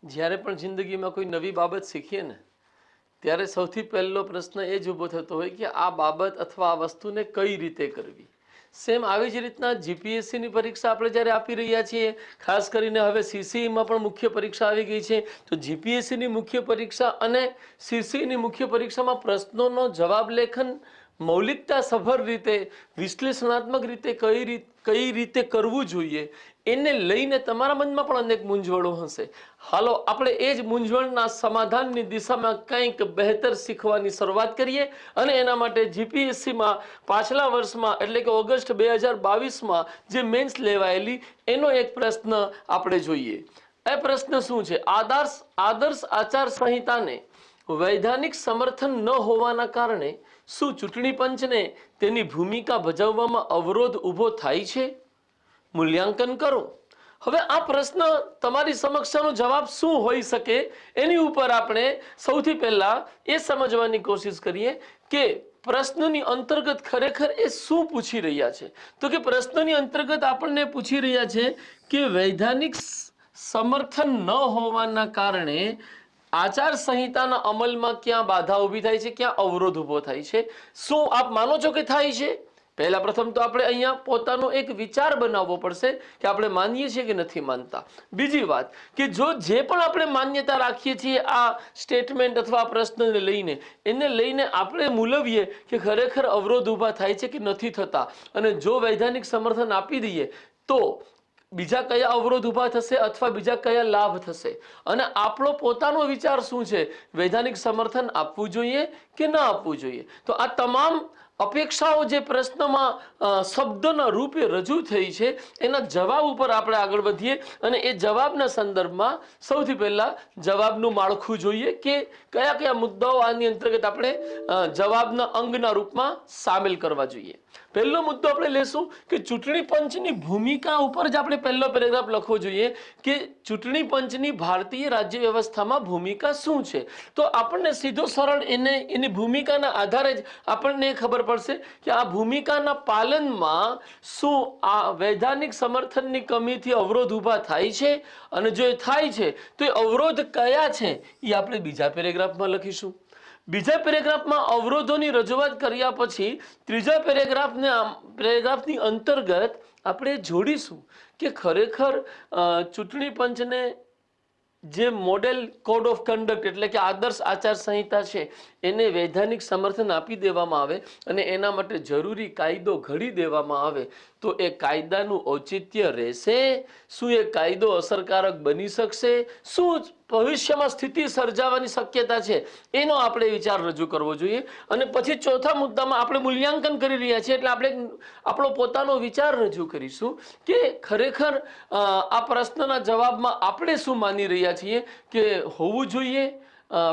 જ્યારે પણ જિંદગીમાં કોઈ નવી બાબત શીખીએ ને ત્યારે સૌથી પહેલો પ્રશ્ન એ જ ઊભો થતો હોય કે આ બાબત અથવા આ વસ્તુને કઈ રીતે કરવી. સેમ આવી જ રીતના જીપીએસસીની પરીક્ષા આપણે જ્યારે આપી રહ્યા છીએ, ખાસ કરીને હવે સીસીઈમાં પણ મુખ્ય પરીક્ષા આવી ગઈ છે, તો જીપીએસસીની મુખ્ય પરીક્ષા અને સીસીઈની મુખ્ય પરીક્ષામાં પ્રશ્નોનો જવાબ લેખન મૌલિકતા સભર રીતે, વિશ્લેષણાત્મક રીતે કઈ રીતે કરવું જોઈએ એને લઈને તમારા મનમાં પણ અનેક મૂંઝવણો હશે. હાલો આપણે એ જ મૂંઝવણના સમાધાનની દિશામાં કંઈક બહેતર શીખવાની શરૂઆત કરીએ અને એના માટે જીપીએસસીમાં પાછલા વર્ષમાં એટલે કે ઓગસ્ટ 2022માં જે મેન્સ લેવાયેલી એનો એક પ્રશ્ન આપણે જોઈએ. એ પ્રશ્ન શું છે? આદર્શ આચાર સંહિતાને વૈધાનિક સમર્થન ન હોવાના કારણે શું ચૂંટણી પંચને તેની ભૂમિકા ભજવવામાં અવરોધ ઊભો થાય છે? મૂલ્યાંકન કરો. હવે આ પ્રશ્ન તમારી સમક્ષનો જવાબ શું હોઈ શકે એની ઉપર આપણે સૌથી પહેલા એ સમજવાની કોશિશ કરીએ કે પ્રશ્નની અંતર્ગત ખરેખર એ શું પૂછી રહ્યા છે. તો કે પ્રશ્નની અંતર્ગત આપણને પૂછી રહ્યા છે કે વૈધાનિક સમર્થન ન હોવાના કારણે આચાર સંહિતાના અમલમાં ક્યાં બાધા ઊભી થાય છે, ક્યાં અવરોધ ઊભો થાય છે? શું આપ માનો છો કે થાય છે? પહેલા પ્રથમ તો આપણે અહીંયા પોતાનો એક વિચાર બનાવવો પડશે કે આપણે માનીએ છીએ કે નથી માનતા. બીજી વાત કે જે પણ આપણે માન્યતા રાખીએ છીએ આ સ્ટેટમેન્ટ અથવા આ પ્રશ્નને લઈને, એને લઈને આપણે મૂલવીએ કે ખરેખર અવરોધ ઊભા થાય છે કે નથી થતા, અને જો વૈધાનિક સમર્થન આપી દઈએ તો બીજા કયા અવરોધ ઊભા થશે અથવા બીજા કયા લાભ થશે, અને આપણો પોતાનો વિચાર શું છે, વૈધાનિક સમર્થન આપવું જોઈએ કે ન આપવું જોઈએ. તો આ તમામ અપેક્ષાઓ જે પ્રશ્નમાં શબ્દના રૂપે રજૂ થઈ છે એના જવાબ ઉપર આપણે આગળ વધીએ અને એ જવાબના સંદર્ભમાં સૌથી પહેલા જવાબનું માળખું જોઈએ કે કયા કયા મુદ્દાઓ આની અંતર્ગત આપણે જવાબના અંગના રૂપમાં સામેલ કરવા જોઈએ. પહેલો મુદ્દો આપણે લેશું કે ચૂંટણી પંચની ભૂમિકા ઉપર જ આપણે પહેલો પેરેગ્રાફ લખવો જોઈએ કે ચૂંટણી પંચની ભારતીય રાજ્ય વ્યવસ્થામાં ભૂમિકા શું છે. તો આપણને સીધો સરળ એની ભૂમિકાના આધારે જ આપણને ખબર પડશે કે આ ભૂમિકાના પાલનમાં શું આ વૈધાનિક સમર્થનની કમીથી અવરોધ ઊભા થાય છે, અને જો એ થાય છે તો એ અવરોધ કયા છે એ આપણે બીજા પેરેગ્રાફમાં લખીશું. બીજા પેરેગ્રાફમાં અવરોધોની રજૂઆત કર્યા પછી ત્રીજા પેરેગ્રાફની અંતર્ગત આપણે જોડીશું કે ખરેખર ચૂંટણી પંચને જે મોડેલ કોડ ઓફ કન્ડક્ટ એટલે કે આદર્શ આચાર સંહિતા છે એને વૈધાનિક સમર્થન આપી દેવામાં આવે અને એના માટે જરૂરી કાયદો ઘડી દેવામાં આવે તો એ કાયદાનું ઔચિત્ય રહેશે? શું એ કાયદો અસરકારક બની શકશે? શું ભવિષ્યમાં સ્થિતિ સર્જાવાની શક્યતા છે? એનો આપણે વિચાર રજૂ કરવો જોઈએ. અને પછી ચોથા મુદ્દામાં આપણે મૂલ્યાંકન કરી રહ્યા છીએ એટલે આપણે આપણો પોતાનો વિચાર રજૂ કરીશું કે ખરેખર આ પ્રશ્નના જવાબમાં આપણે શું માની રહ્યા છીએ કે હોવું જોઈએ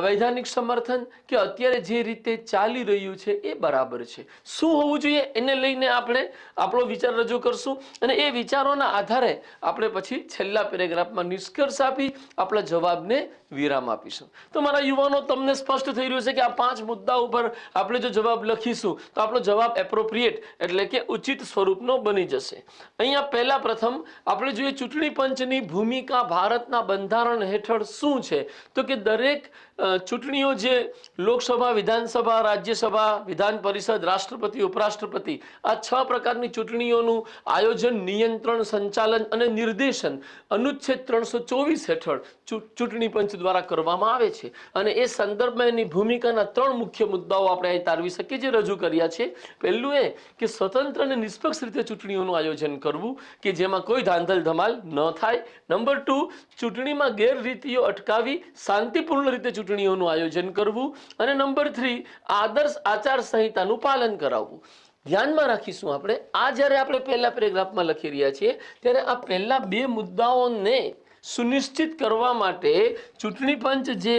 વૈધાનિક સમર્થન, કે અત્યારે જે રીતે ચાલી રહ્યું છે એ બરાબર છે? શું હોવું જોઈએ એને લઈને આપણે આપણો વિચાર રજૂ કરશું અને એ વિચારોના આધારે આપણે પછી છેલ્લા પેરેગ્રાફમાં નિષ્કર્ષ આપી આપણા જવાબને વિરામ આપીશું. તો મારા યુવાનો, તમને સ્પષ્ટ થઈ રહ્યું છે કે આ 5 મુદ્દા ઉપર આપણે જો જવાબ લખીશું તો આપણો જવાબ એપ્રોપ્રિએટ એટલે કે ઉચિત સ્વરૂપનો બની જશે. અહીંયા પહેલા પ્રથમ આપણે જોઈએ ચૂંટણી પંચની ભૂમિકા ભારતના બંધારણ હેઠળ શું છે. તો કે દરેક ચૂંટણીઓ જે લોકસભા, વિધાનસભા, રાજ્યસભા, વિધાન પરિષદ, રાષ્ટ્રપતિ, ઉપરાષ્ટ્રપતિ, આ 6 પ્રકારની ચૂંટણીઓનું આયોજન, નિયંત્રણ, સંચાલન અને નિર્દેશન અનુચ્છેદ 324 હેઠળ ચૂંટણી પંચ દ્વારા કરવામાં આવે છે. અને એ સંદર્ભમાં એની ભૂમિકાના 3 મુખ્ય મુદ્દાઓ આપણે અહીં તારવી શકીએ જે રજૂ કર્યા છે. પહેલું એ કે સ્વતંત્ર અને નિષ્પક્ષ રીતે ચૂંટણીઓનું આયોજન કરવું કે જેમાં કોઈ ધાંધલ ધમાલ ન થાય. નંબર 2, ચૂંટણીમાં ગેરરીતિઓ અટકાવી શાંતિપૂર્ણ રીતે ચૂંટણીઓનું આયોજન કરવું. અને નંબર 3, આદર્શ આચાર સંહિતાનું પાલન કરાવવું. ધ્યાનમાં રાખીશું આપણે આ જ્યારે આપણે પહેલા પેરેગ્રાફમાં લખી રહ્યા છીએ ત્યારે આ પહેલા 2 મુદ્દાઓને સુનિશ્ચિત કરવા માટે ચૂંટણી પંચ જે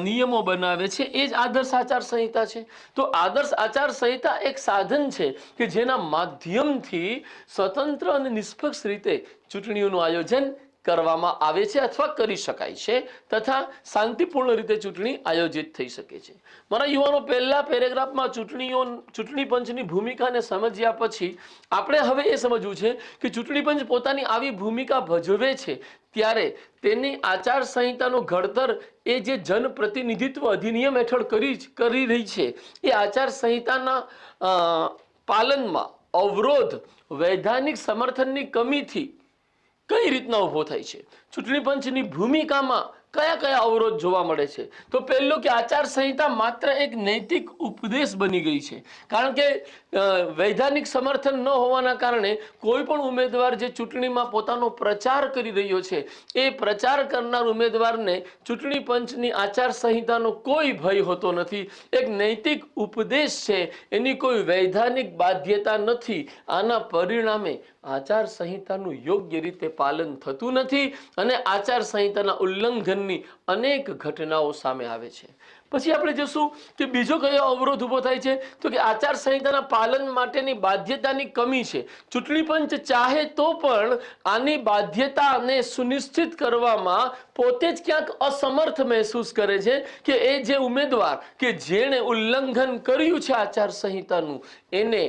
નિયમો બનાવે છે એ જ આદર્શ આચાર સંહિતા છે. તો આદર્શ આચાર સંહિતા એક સાધન છે કે જેના માધ્યમથી સ્વતંત્ર અને નિષ્પક્ષ રીતે ચૂંટણીઓનું આયોજન કરવામાં આવે છે અથવા કરી શકાય છે તથા શાંતિપૂર્ણ રીતે ચૂંટણી આયોજિત થઈ શકે છે. મારા યુવાનો, પહેલા પેરેગ્રાફમાં ચૂંટણી પંચની ભૂમિકાને સમજ્યા પછી આપણે હવે એ સમજવું છે કે ચૂંટણી પંચ પોતાની આવી ભૂમિકા ભજવે છે ત્યારે તેની આચારસંહિતાનું ઘડતર એ જે જનપ્રતિનિધિત્વ અધિનિયમ હેઠળ કરી રહી છે એ આચારસંહિતાના પાલનમાં અવરોધ વૈધાનિક સમર્થનની કમીથી કઈ રીતના ઊભો થાય છે, ચૂંટણી પંચની ભૂમિકામાં કયા કયા અવરોધ જોવા મળે છે? તો પહેલું કે આચારસંહિતા માત્ર એક નૈતિક ઉપદેશ બની ગઈ છે, કારણ કે વૈધાનિક સમર્થન ન હોવાના કારણે કોઈ પણ ઉમેદવાર જે ચૂંટણીમાં પોતાનો પ્રચાર કરી રહ્યો છે એ પ્રચાર કરનાર ઉમેદવારને ચૂંટણી પંચની આચારસંહિતાનો કોઈ ભય હોતો નથી. એક નૈતિક ઉપદેશ છે, એની કોઈ વૈધાનિક બાધ્યતા નથી. આના પરિણામે આચારસંહિતાનું યોગ્ય રીતે પાલન થતું નથી અને આચારસંહિતાના ઉલ્લંઘનની અનેક ઘટનાઓ સામે આવે છે. પછી આપણે જોશું કે બીજો કયો અવરોધ ઊભો થાય છે, તો કે આચારસંહિતાના પાલન માટેની બાધ્યતાની કમી છે. ચૂંટણી પંચ ચાહે તો પણ આની બાધ્યતાને સુનિશ્ચિત કરવામાં પોતે જ ક્યાંક અસમર્થ મહેસૂસ કરે છે કે એ જે ઉમેદવાર કે જેણે ઉલ્લંઘન કર્યું છે આચારસંહિતાનું એને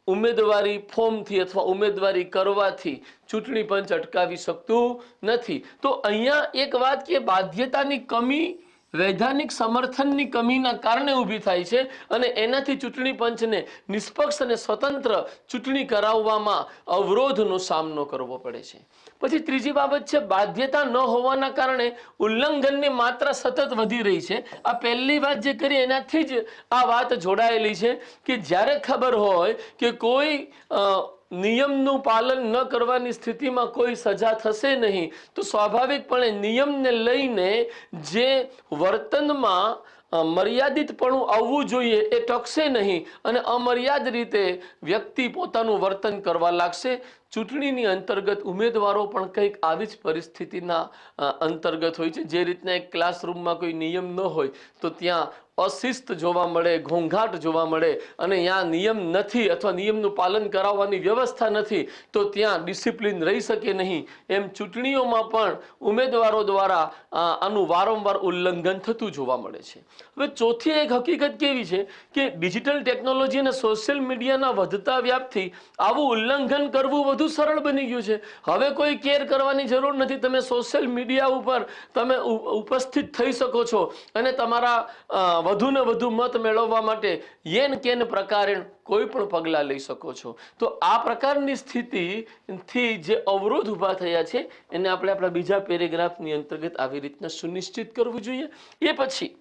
ઉમેદવારી ફોર્મથી અથવા ઉમેદવારી કરવાથી ચૂંટણી પંચ અટકાવી શકતું નથી. તો અહીંયા એક વાત કે બાધ્યતાની કમી વૈધાનિક સમર્થનની કમીના કારણે ઊભી થાય છે અને એનાથી ચૂંટણી પંચને નિષ્પક્ષ અને સ્વતંત્ર ચૂંટણી કરાવવામાં અવરોધનો સામનો કરવો પડે છે. પછી ત્રીજી બાબત છે બાધ્યતા ન હોવાના કારણે ઉલ્લંઘનની માત્રા સતત વધી રહી છે. આ પહેલી વાત જે કરી એનાથી જ આ વાત જોડાયેલી છે કે જ્યારે ખબર હોય કે કોઈ નિયમનું પાલન ન કરવાની સ્થિતિમાં કોઈ સજા થશે નહીં તો સ્વાભાવિકપણે નિયમને લઈને જે વર્તનમાં મર્યાદિતપણું આવવું જોઈએ એ ટકશે નહીં અને અમર્યાદ રીતે વ્યક્તિ પોતાનું વર્તન કરવા લાગશે. ચૂંટણીની અંતર્ગત ઉમેદવારો પણ કંઈક આવી જ પરિસ્થિતિના અંતર્ગત હોય છે. જે રીતના એક ક્લાસરૂમમાં કોઈ નિયમ ન હોય તો ત્યાં અશિસ્ત જોવા મળે, ઘોંઘાટ જોવા મળે અને ત્યાં નિયમ નથી અથવા નિયમનું પાલન કરાવવાની વ્યવસ્થા નથી તો ત્યાં ડિસિપ્લિન રહી શકે નહીં. એમ ચૂંટણીઓમાં પણ ઉમેદવારો દ્વારા આનું વારંવાર ઉલ્લંઘન થતું જોવા મળે છે. હવે ચોથી એક હકીકત કેવી છે કે ડિજિટલ ટેકનોલોજી અને સોશિયલ મીડિયાના વધતા વ્યાપથી આવું ઉલ્લંઘન કરવું વધુ સરળ બની ગયું છે. હવે કોઈ કેર કરવાની જરૂર નથી. તમે સોશિયલ મીડિયા ઉપર તમે ઉપસ્થિત થઈ શકો છો અને તમારા વધુ ને વધુ મત મેળવવા માટે યેન કેન પ્રકારે કોઈ પણ પગલાં લઈ શકો છો. તો આ પ્રકારની સ્થિતિથી જે અવરોધ ઊભા થયા છે એને આપણે આપણા બીજા પેરેગ્રાફની અંતર્ગત આવી રીતના સુનિશ્ચિત કરવું જોઈએ. એ પછી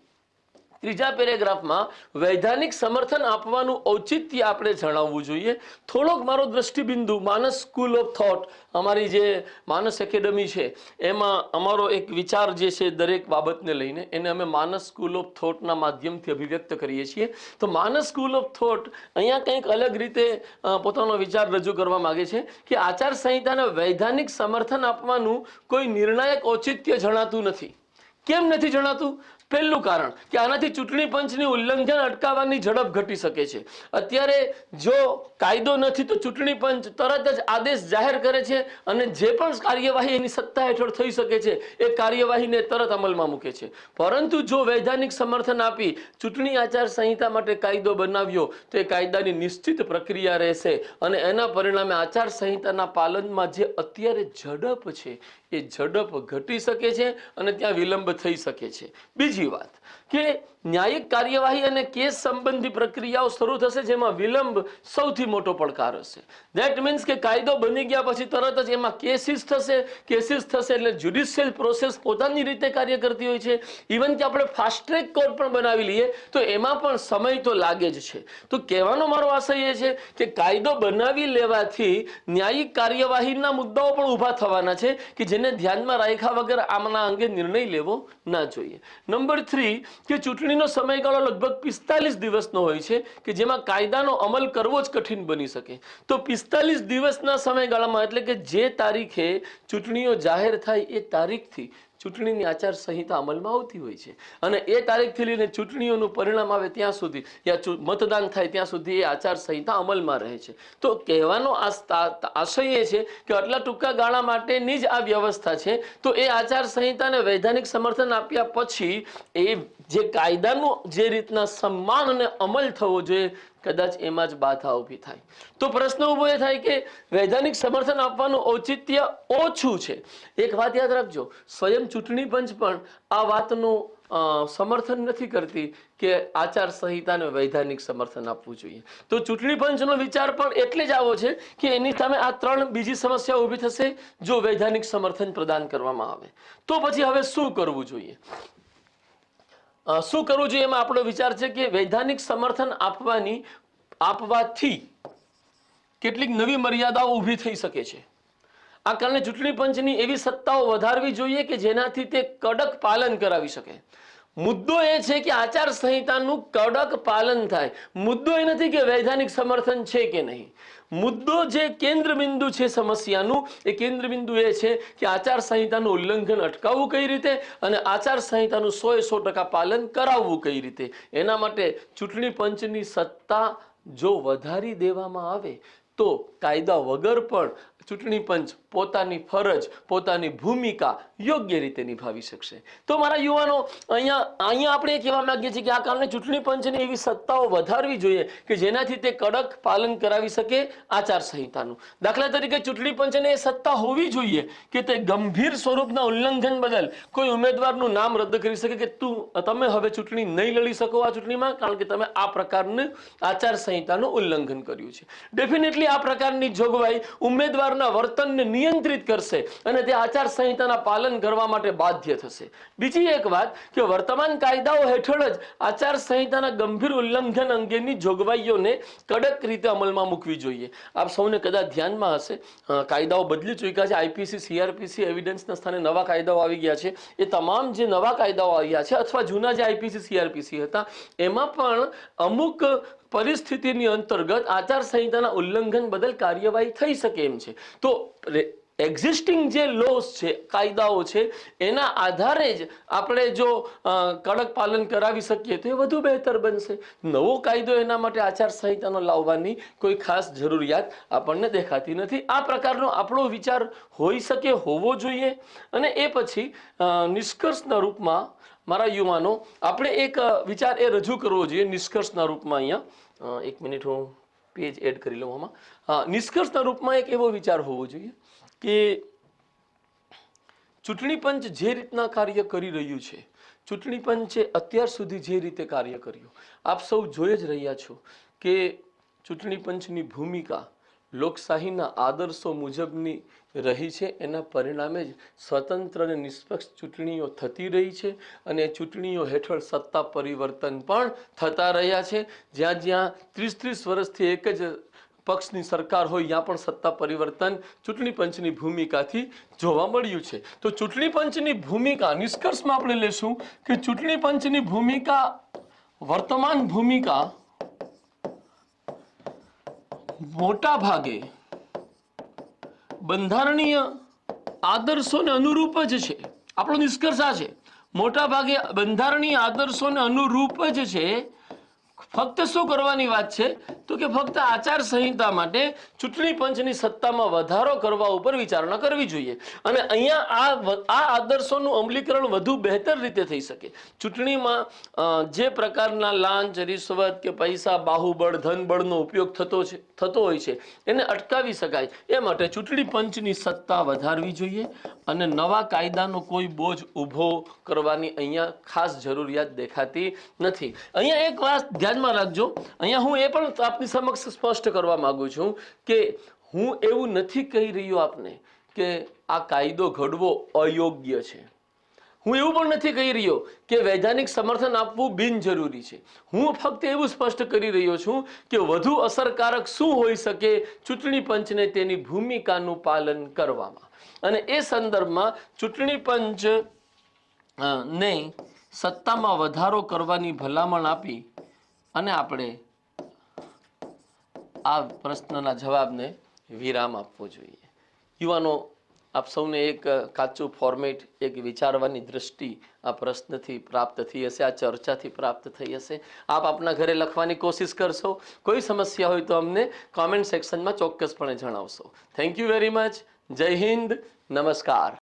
ત્રીજા પેરેગ્રાફમાં વૈધાનિક સમર્થન આપવાનું ઔચિત્ય આપણે જણાવવું જોઈએ. થોડોક મારો દ્રષ્ટિબિંદુ માનસ સ્કૂલ ઓફ થોટ, અમારી જે માનસ એકેડમી છે એમાં અમારો એક વિચાર જે છે દરેક બાબતને લઈને એને અમે માનસ સ્કૂલ ઓફ થોટના માધ્યમથી અભિવ્યક્ત કરીએ છીએ. તો માનસ સ્કૂલ ઓફ થોટ અહીંયા કંઈક અલગ રીતે પોતાનો વિચાર રજૂ કરવા માગે છે કે આચારસંહિતાને વૈધાનિક સમર્થન આપવાનું કોઈ નિર્ણાયક ઔચિત્ય જણાતું નથી. કેમ નથી જણાતું? પહેલું કારણ કે આનાથી ચૂંટણી પંચની ઉલ્લંઘન અટકાવવાની ઝડપ ઘટી શકે છે. અત્યારે જો કાયદો નથી તો ચૂંટણી પંચ તરત જ આદેશ જાહેર કરે છે અને જે પણ કાર્યવાહી એની સત્તા હેઠળ થઈ શકે છે એ કાર્યવાહીને તરત અમલમાં મૂકે છે. પરંતુ જો વૈધાનિક સમર્થન આપી ચૂંટણી આચારસંહિતા માટે કાયદો બનાવ્યો તો એ કાયદાની નિશ્ચિત પ્રક્રિયા રહેશે અને એના પરિણામે આચારસંહિતાના પાલનમાં જે અત્યારે ઝડપ છે એ ઝડપ ઘટી શકે છે અને ત્યાં વિલંબ થઈ શકે છે. બીજી વાત કે ન્યાયિક કાર્યવાહી અને કેસ સંબંધી પ્રક્રિયાઓ શરૂ થશે જેમાં વિલંબ સૌથી મોટો પડકાર હશે. ધેટ મીન્સ કે કાયદો બની ગયા પછી તરત જ એમાં કેસીસ થશે એટલે જ્યુડિશિયલ પ્રોસેસ પોતાની રીતે કાર્ય કરતી હોય છે. ઇવન કે આપણે ફાસ્ટ ટ્રેક કોર્ટ પણ બનાવી લઈએ તો એમાં પણ સમય તો લાગે જ છે. તો કહેવાનો મારો આશય એ છે કે કાયદો બનાવી લેવાથી ન્યાયિક કાર્યવાહીના મુદ્દાઓ પણ ઊભા થવાના છે કે જેને ધ્યાનમાં રાખ્યા વગર આમના અંગે નિર્ણય લેવો ના જોઈએ. નંબર 3 કે ચૂંટણીનો સમયગાળો લગભગ 45 દિવસનો હોય છે કે જેમાં કાયદાનો અમલ કરવો જ કઠિન બની શકે. તો 45 દિવસના સમયગાળામાં એટલે કે જે તારીખે ચૂંટણીઓ જાહેર થાય એ તારીખથી ચૂંટણીની આચારસંહિતા અમલમાં આવતી હોય છે અને એ તારીખથી લઈને ચૂંટણીઓનું પરિણામ આવે ત્યાં સુધી યા મતદાન થાય ત્યાં સુધી એ આચારસંહિતા અમલમાં રહે છે. તો કહેવાનો આશય એ છે કે આટલા ટૂંકા ગાળા માટેની જ આ વ્યવસ્થા છે. તો એ આચારસંહિતાને વૈધાનિક સમર્થન આપ્યા પછી એ જે કાયદાનું જે રીતના સન્માન અને અમલ થવો જોઈએ કદાચ એમાં જ બાધા ઊભી થાય. તો પ્રશ્ન ઊભો એ થાય કે વૈધાનિક સમર્થન આપવાનું ઔચિત્ય ઓછું છે. એક વાત યાદ રાખજો, સ્વયં ચૂંટણી પંચ પણ આ વાતનું સમર્થન નથી કરતી કે આચાર સંહિતાને વૈધાનિક સમર્થન આપવું જોઈએ. તો ચૂંટણી પંચનો વિચાર પણ એટલે જ આવો છે કે એની સામે આ ત્રણ બીજી સમસ્યા ઊભી થશે જો વૈધાનિક સમર્થન પ્રદાન કરવામાં આવે. તો પછી હવે શું કરવું જોઈએ? શું કરવું જોઈએ એમાં આપણો વિચાર છે કે વૈધાનિક સમર્થન આપવાથી કેટલીક નવી મર્યાદાઓ ઊભી થઈ શકે છે. આ કારણે ચૂંટણી પંચની એવી સત્તાઓ વધારવી જોઈએ કે જેનાથી તે કડક પાલન કરાવી શકે. મુદ્દો એ છે કે આચાર સંહિતાનું કડક પાલન થાય. મુદ્દો એ નથી કે વૈધાનિક સમર્થન છે કે નહીં. મુદ્દો જે કેન્દ્ર બિંદુ છે સમસ્યાનું, એ કેન્દ્ર બિંદુ એ છે કે આચાર સંહિતાનું ઉલ્લંઘન અટકાવવું કઈ રીતે અને આચાર સંહિતાનું 100% પાલન કરાવવું કઈ રીતે. એના માટે ચૂંટણી પંચની સત્તા જો વધારી દેવામાં આવે તો કાયદા વગર પણ ચૂંટણી પંચ પોતાની ફરજ, પોતાની ભૂમિકા યોગ્ય રીતે નિભાવી શકશે. તો મારા યુવાનો, અહીંયા આપણે એ કહેવા માંગીએ છીએ કે આ કારણે ચૂંટણી પંચની એવી સત્તાઓ વધારવી જોઈએ કે જેનાથી તે કડક પાલન કરાવી શકે આચાર સંહિતાનું. દાખલા તરીકે ચૂંટણી પંચને એ સત્તા હોવી જોઈએ કે તે ગંભીર સ્વરૂપના ઉલ્લંઘન બદલ કોઈ ઉમેદવારનું નામ રદ કરી શકે કે તમે હવે ચૂંટણી નહીં લડી શકો આ ચૂંટણીમાં કારણ કે તમે આ પ્રકારનું આચાર સંહિતાનું ઉલ્લંઘન કર્યું છે. ડેફિનેટલી આ પ્રકારની જોગવાઈ ઉમેદવાર વર્તનને નિયંત્રિત કરશે અને તે આચાર સંહિતાના પાલન કરવા માટે બાધ્ય થશે. બીજી એક વાત કે વર્તમાન કાયદાઓ હેઠળ જ આચાર સંહિતાના ગંભીર ઉલ્લંઘન અંગેની જોગવાઈઓને કડક રીતે અમલમાં મૂકવી જોઈએ. આપ સૌને કદાચ ધ્યાનમાં હશે, કાયદાઓ બદલી ચૂક્યા છે. આઈપીસી, સીઆરપીસી, એવિડન્સના સ્થાને નવા કાયદાઓ આવી ગયા છે. એ તમામ જે નવા કાયદાઓ આવ્યા છે અથવા જૂના જે આઈપીસી, સીઆરપીસી હતા એમાં પણ અમુક પરિસ્થિતિની અંતર્ગત આચાર સંહિતાના ઉલ્લંઘન બદલ કાર્યવાહી થઈ શકે એમ છે. તો એક્ઝિસ્ટિંગ જે લોસ છે, કાયદાઓ છે, એના આધારે જ આપણે જો કડક પાલન કરાવી શકીએ તો એ વધુ બહેતર બનશે. નવો કાયદો એના માટે આચાર સંહિતાનો લાવવાની કોઈ ખાસ જરૂરિયાત આપણને દેખાતી નથી. આ પ્રકારનો આપણો વિચાર હોઈ શકે, હોવો જોઈએ. અને એ પછી નિષ્કર્ષના રૂપમાં મારા યુવાનો આપણે એક વિચાર એ રજૂ કરવો જોઈએ નિષ્કર્ષના રૂપમાં. અહીંયા એક મિનિટ હું પેજ એડ કરી લઉં. આમાં નિષ્કર્ષના રૂપમાં એક એવો વિચાર હોવો જોઈએ કે ચૂંટણી પંચ જે રીતના કાર્ય કરી રહ્યું છે, ચૂંટણી પંચે અત્યાર સુધી જે રીતે કાર્ય કર્યું, આપ સૌ જોઈ જ રહ્યા છો કે ચૂંટણી પંચની ભૂમિકા લોકશાહીના આદર્શો મુજબની રહી છે. એના પરિણામે જ સ્વતંત્ર અને નિષ્પક્ષ ચૂંટણીઓ થતી રહી છે અને ચૂંટણીઓ હેઠળ સત્તા પરિવર્તન પણ થતા રહ્યા છે. જ્યાં જ્યાં 30-30 વર્ષથી એક જ પક્ષની સરકાર હોય ત્યાં પણ સત્તા પરિવર્તન ચૂંટણી પંચની ભૂમિકાથી જોવા મળ્યું છે. તો ચૂંટણી પંચની ભૂમિકા નિષ્કર્ષમાં આપણે લેશું કે ચૂંટણી પંચની ભૂમિકા, વર્તમાન ભૂમિકા મોટા ભાગે બંધારણીય આદર્શોને અનુરૂપ જ છે. આપણો નિષ્કર્ષ આ છે, મોટા ભાગે બંધારણીય આદર્શોને અનુરૂપ જ છે. ફક્ત શું કરવાની વાત છે તો કે ફક્ત આચાર સંહિતા માટે ચૂંટણી પંચની સત્તામાં વધારો કરવા ઉપર વિચારણા કરવી જોઈએ. અને અહીંયા આ આદર્શોનું અમલીકરણ વધુ બહેતર રીતે થઈ શકે. ચૂંટણીમાં જે પ્રકારના લાંચ, રિશ્વત કે પૈસા, બાહુબળ, ધનબળનો ઉપયોગ થતો હોય છે એને અટકાવી શકાય એ માટે ચૂંટણી પંચની સત્તા વધારવી જોઈએ અને નવા કાયદાનો કોઈ બોજ ઊભો કરવાની અહીંયા ખાસ જરૂરિયાત દેખાતી નથી. અહીંયા એક વાત ધ્યાનમાં રાખજો, અહીંયા હું એ પણ આપની સમક્ષ સ્પષ્ટ કરવા માંગુ છું કે હું એવું નથી કહી રહ્યો આપને કે આ કાયદો ઘડવો અયોગ્ય છે. હું એવું પણ નથી કહી રહ્યો કે વૈધાનિક સમર્થન આપવું બિનજરૂરી છે. હું ફક્ત એવું સ્પષ્ટ કરી રહ્યો છું કે વધુ અસરકારક શું હોઈ શકે ચૂંટણી પંચને તેની ભૂમિકાનું પાલન કરવામાં. અને એ સંદર્ભમાં ચૂંટણી પંચ ને સત્તામાં વધારો કરવાની ભલામણ આપી અને આપણે આ પ્રશ્નના જવાબને વિરામ આપવો જોઈએ. યુવાનો, આપ સૌને એક કાચું ફોર્મેટ, એક વિચારવાની દ્રષ્ટિ આ પ્રશ્નથી પ્રાપ્ત થઈ હશે, આ ચર્ચાથી પ્રાપ્ત થઈ હશે. આપ આપના ઘરે લખવાની કોશિશ કરશો. કોઈ સમસ્યા હોય તો અમને કોમેન્ટ સેક્શનમાં ચોક્કસપણે જણાવશો. Thank you very much. જય હિન્દ. નમસ્કાર.